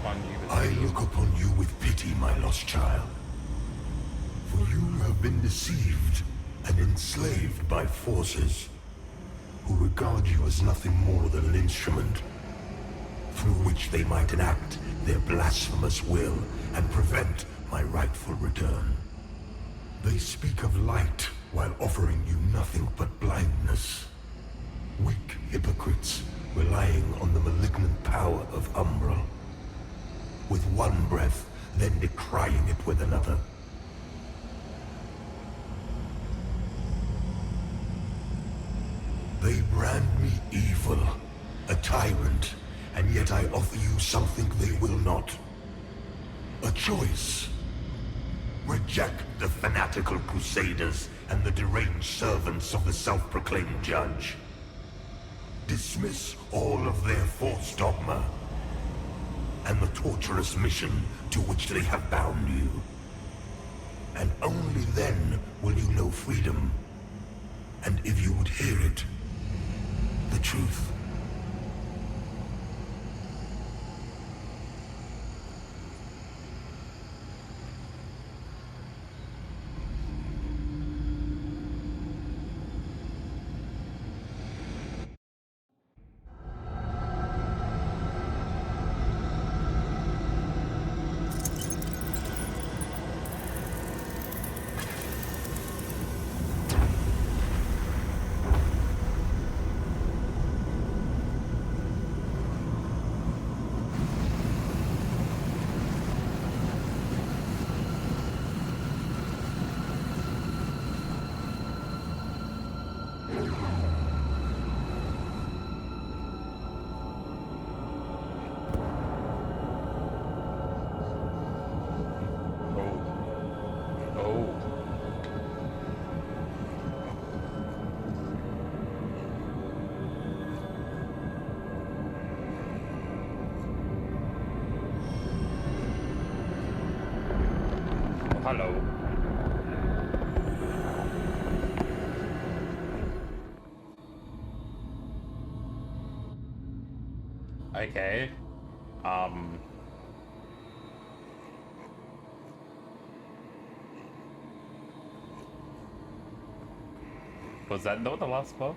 upon you with I pity. look upon you with pity, my lost child. For you have been deceived and enslaved by forces who regard you as nothing more than an instrument through which they might enact their blasphemous will and prevent my rightful return. They speak of light while offering you nothing but blindness. Weak hypocrites relying on the malignant power of Umbral. With one breath, then decrying it with another. They brand me evil, a tyrant, and yet I offer you something they will not. A choice. Reject the fanatical crusaders and the deranged servants of the self-proclaimed judge. Dismiss all of their false dogma and the torturous mission to which they have bound you. And only then will you know freedom. And if you would hear it, the truth. Hello. Okay. Was that not the last boss?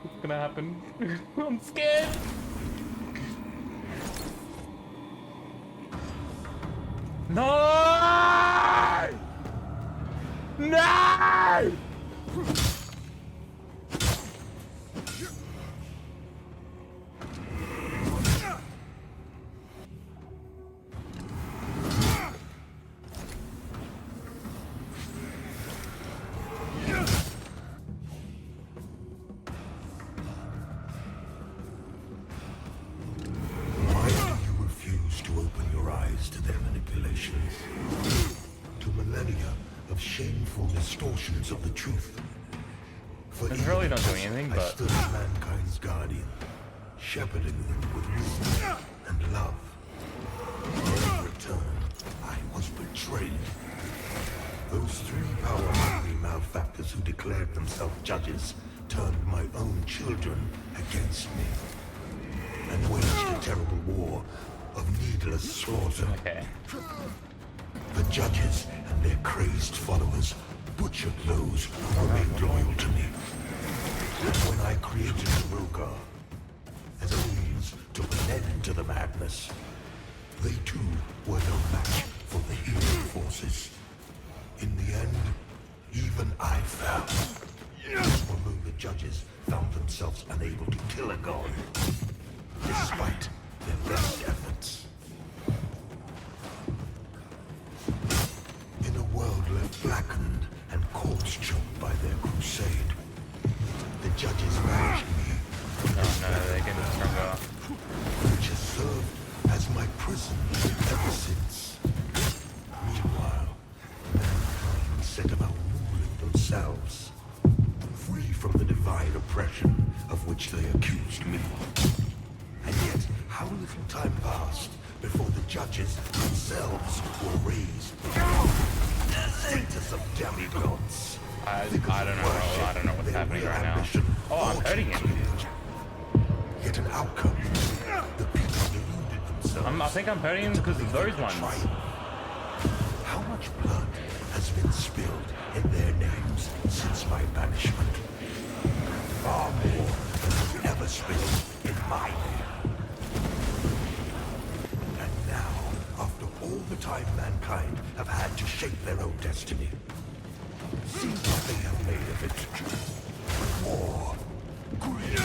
What's gonna happen? I'm scared! No! No! Distortions of the truth. For it's really not doing anything, but I stood as mankind's guardian, shepherding them with wisdom and love. In return, I was betrayed. Those three power-hungry malefactors who declared themselves judges turned my own children against me and waged a terrible war of needless slaughter. okay. The judges and their crazed followers butchered those who remained loyal to me. And when I created the Rogar as a means to put an end to the madness, they too were no match for the healing forces. In the end, even I fell. Although the judges found themselves unable to kill a god, despite their best efforts. In a world left blackened and corpse-choked by their crusade, the judges banished me from this they're getting stronger. which has served as my prison ever since. Meanwhile, mankind set about ruling themselves, free from the divine oppression of which they accused me. And yet, how little time passed before the judges themselves were raised to the status of demigods. I don't know what's happening right now. Oh, I'm hurting him. Yet an outcome. The people deluded themselves. I'm up think I'm hurting him because of those ones. How much blood has been spilled in their names since my banishment? Far more than was ever spilled in my name. And now, after all the time mankind have had to shape their own destiny, see what they have made of it. War, greed,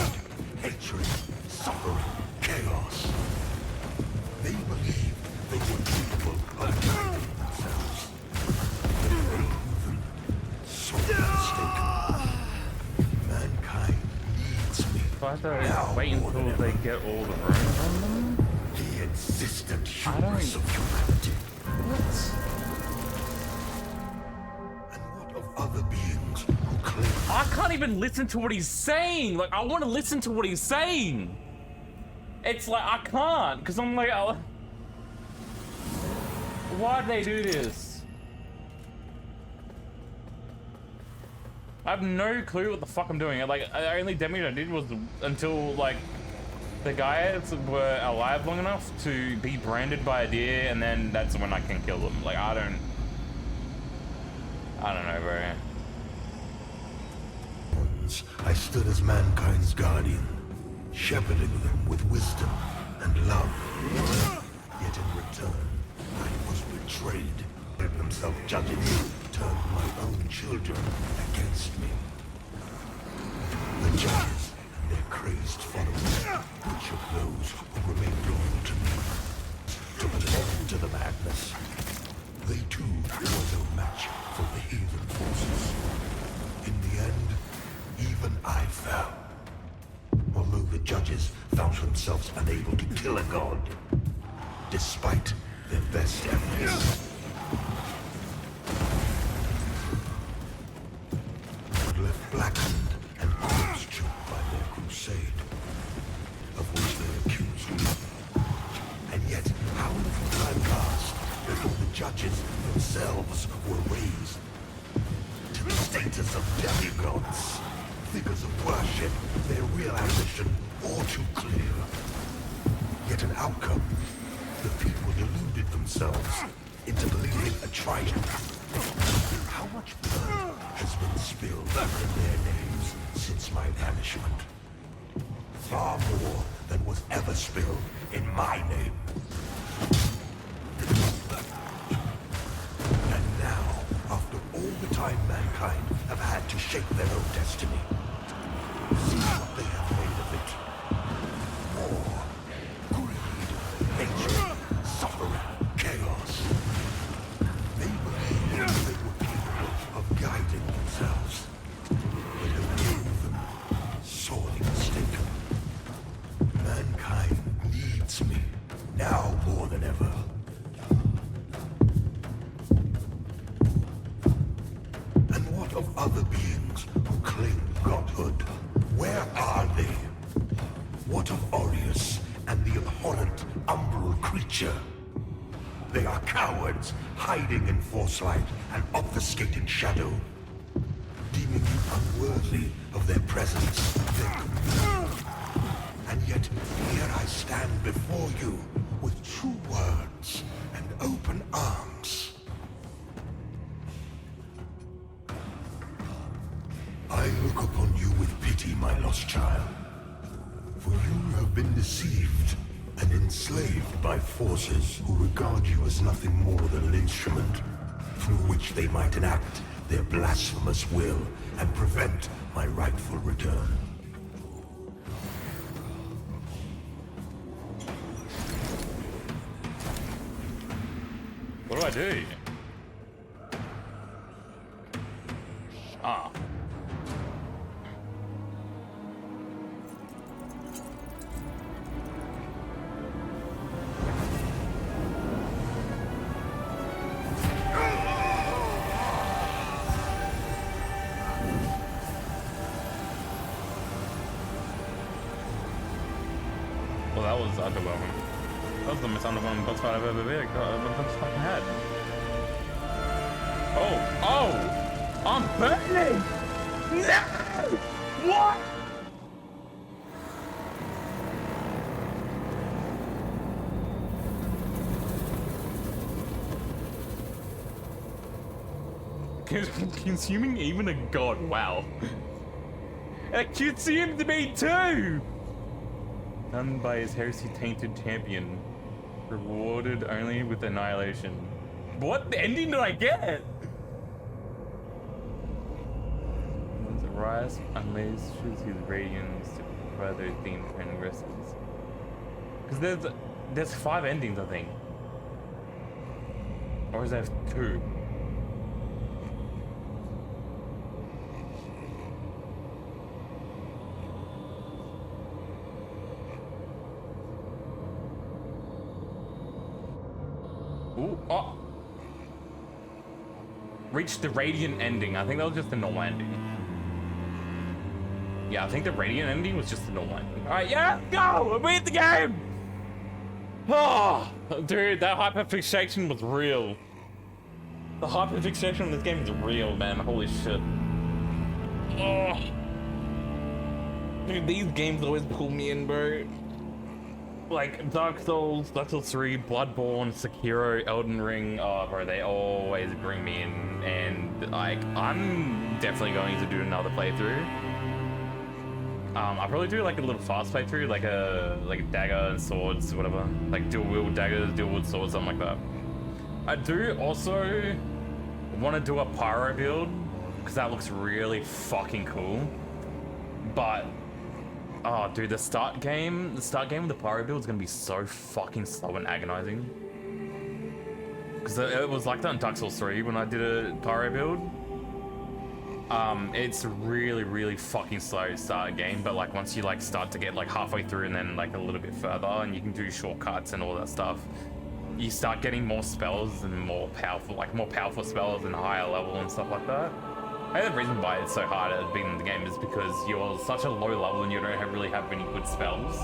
hatred, suffering, chaos. They believed they were capable of guiding themselves. But they even sorely mistaken. Mankind needs me. So I have to wait until they get all the runes on them? The insistent hubris of humanity. What? And what of other beings who claim... I can't even listen to what he's saying. Like, I want to listen to what he's saying. It's like, I can't, because I'm like, why'd they do this? I have no clue what the fuck I'm doing. Like, the only damage I did was until, like, the guys were alive long enough to be branded by Adyr, and then that's when I can kill them. Like, I don't know, bro. I stood as mankind's guardian, shepherding them with wisdom and love. Yet in return, I was betrayed. Let themselves judges turned my own children against me. The judges and their crazed followers, which of those who remained loyal to me, took an end to the madness. They too were no match for the heathen forces. In the end, even I fell. Although the judges found themselves unable to kill a god, despite their best efforts. But left blackened and corpse-choked by their crusade, of which they accused me. And yet, how little time passed before the judges themselves were raised to the status of demigods. Figures of worship, their real ambition all too clear. Yet an outcome, the people deluded themselves into believing a triumph. How much blood has been spilled in their names since my banishment? Far more than was ever spilled in my name. And now, after all the time mankind have had to shape their own destiny, see what they have made of it. War, greed, hatred, suffering, chaos. They believed they were capable of guiding themselves, but have proven sorely mistaken. Mankind needs me, now more than ever. And what of other beings who claim godhood? Where are they? What of Aureus and the abhorrent umbral creature? They are cowards, hiding in forcelight and obfuscating shadow, deeming you unworthy of their presence, their communion. And yet, here I stand before you with true words and open arms. I look upon you with pity, my lost child. For you have been deceived and enslaved by forces who regard you as nothing more than an instrument through which they might enact their blasphemous will and prevent my rightful return. What do I do? Ah. Well, that was underwhelming. That was the most underwhelming boss fight I've ever fucking had. Oh! I'm burning! No! What? Consuming even a god, wow. It consumed me too! Done by his heresy-tainted champion. Rewarded only with annihilation. What ending did I get? Once Rise unleashes his radiance to further themed training recipes. Because there's 5 endings, I think. Or is there 2? Ooh, oh! Reached the radiant ending. I think that was just the normal ending. Yeah, I think the radiant ending was just the normal ending. Alright, yeah, go! I beat the game! Oh, dude, that hyperfixation was real. The hyperfixation on this game is real, man. Holy shit. Oh. Dude, these games always pull me in, bro. Like Dark Souls, Dark Souls 3, Bloodborne, Sekiro, Elden Ring, oh bro, they always bring me in, and like, I'm definitely going to do another playthrough. I'll probably do like a little fast playthrough, like a dagger and swords, whatever. Like dual wield daggers, dual wield swords, something like that. I do also want to do a pyro build, because that looks really fucking cool. But oh, dude, the start game with the pyro build is gonna be so fucking slow and agonizing. Because it was like that in Dark Souls 3 when I did a pyro build. It's really, really fucking slow to start a game, but like once you like start to get like halfway through and then like a little bit further, and you can do shortcuts and all that stuff, you start getting more spells and more powerful spells and higher level and stuff like that. I think the reason why it's so hard at beating the game is because you're such a low level and you don't really have any good spells.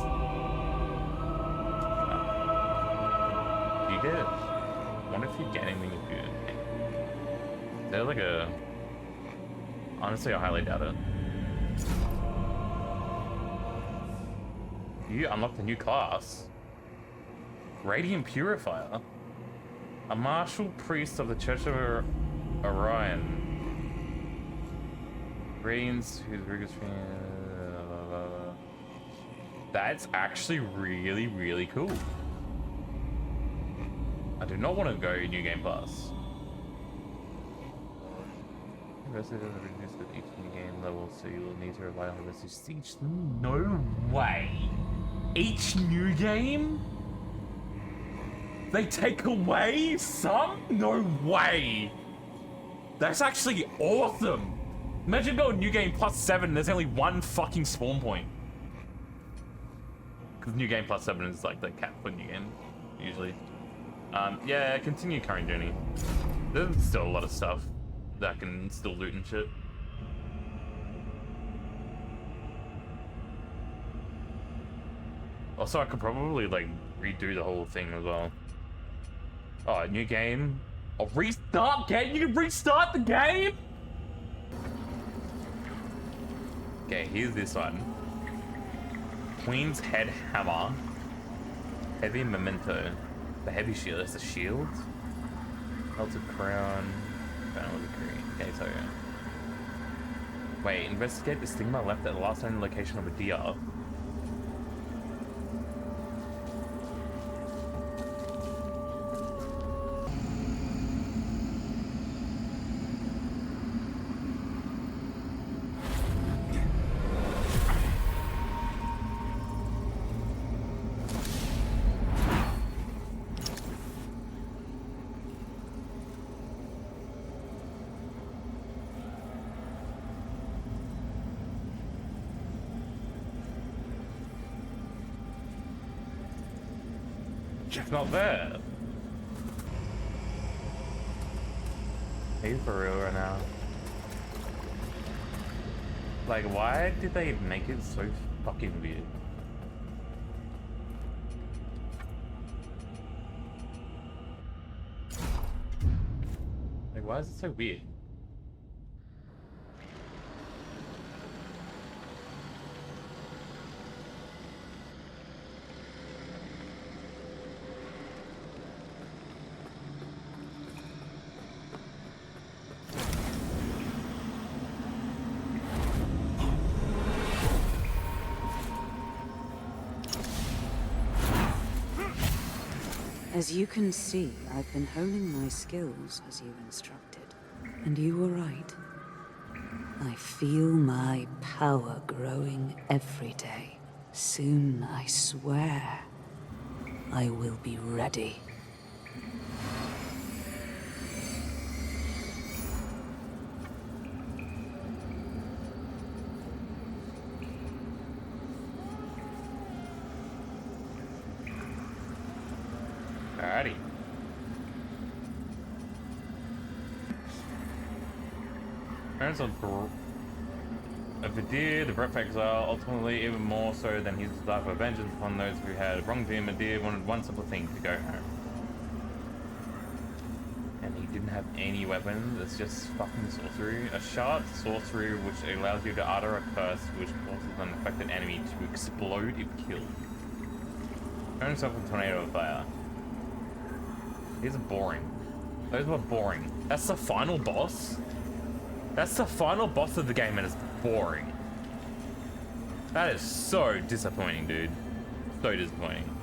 You get... I wonder if you get anything good. Is there like a... Honestly, I highly doubt it. You unlocked a new class. Radiant Purifier. A martial priest of the Church of Orion. Radiance, whose rigorous... That's actually really, really cool. I do not want to go New Game Plus. Resident will reduce with each new game level, so you will need to rely on the message each. No way! Each new game? They take away some? No way! That's actually awesome! Imagine going New Game Plus 7 and there's only one fucking spawn point. Because New Game Plus 7 is like the cap for New Game, usually. Yeah, continue current journey. There's still a lot of stuff that can still loot and shit. Also, I could probably like redo the whole thing as well. Oh, new game. Oh, restart game? You can restart the game? Okay, here's this one. Queen's Head Hammer. Heavy Memento. The heavy shield. That's a shield? Melted Crown. Okay, so... Wait, investigate the stigma left at the last known location of Adyr. It's not there. He's for real right now. Like, why did they make it so fucking weird? Like, why is it so weird? As you can see, I've been honing my skills as you instructed. And you were right. I feel my power growing every day. Soon, I swear, I will be ready. Alrighty. Parents of Adyr, the breath of exile, ultimately even more so than his desire for vengeance upon those who had wronged him. Adyr wanted one simple thing: to go home. And he didn't have any weapons. It's just fucking sorcery. A shard sorcery which allows you to utter a curse which causes an affected enemy to explode if killed. Turn himself with a tornado of fire. These are boring. Those were boring. That's the final boss? That's the final boss of the game and it's boring. That is so disappointing, dude. So disappointing.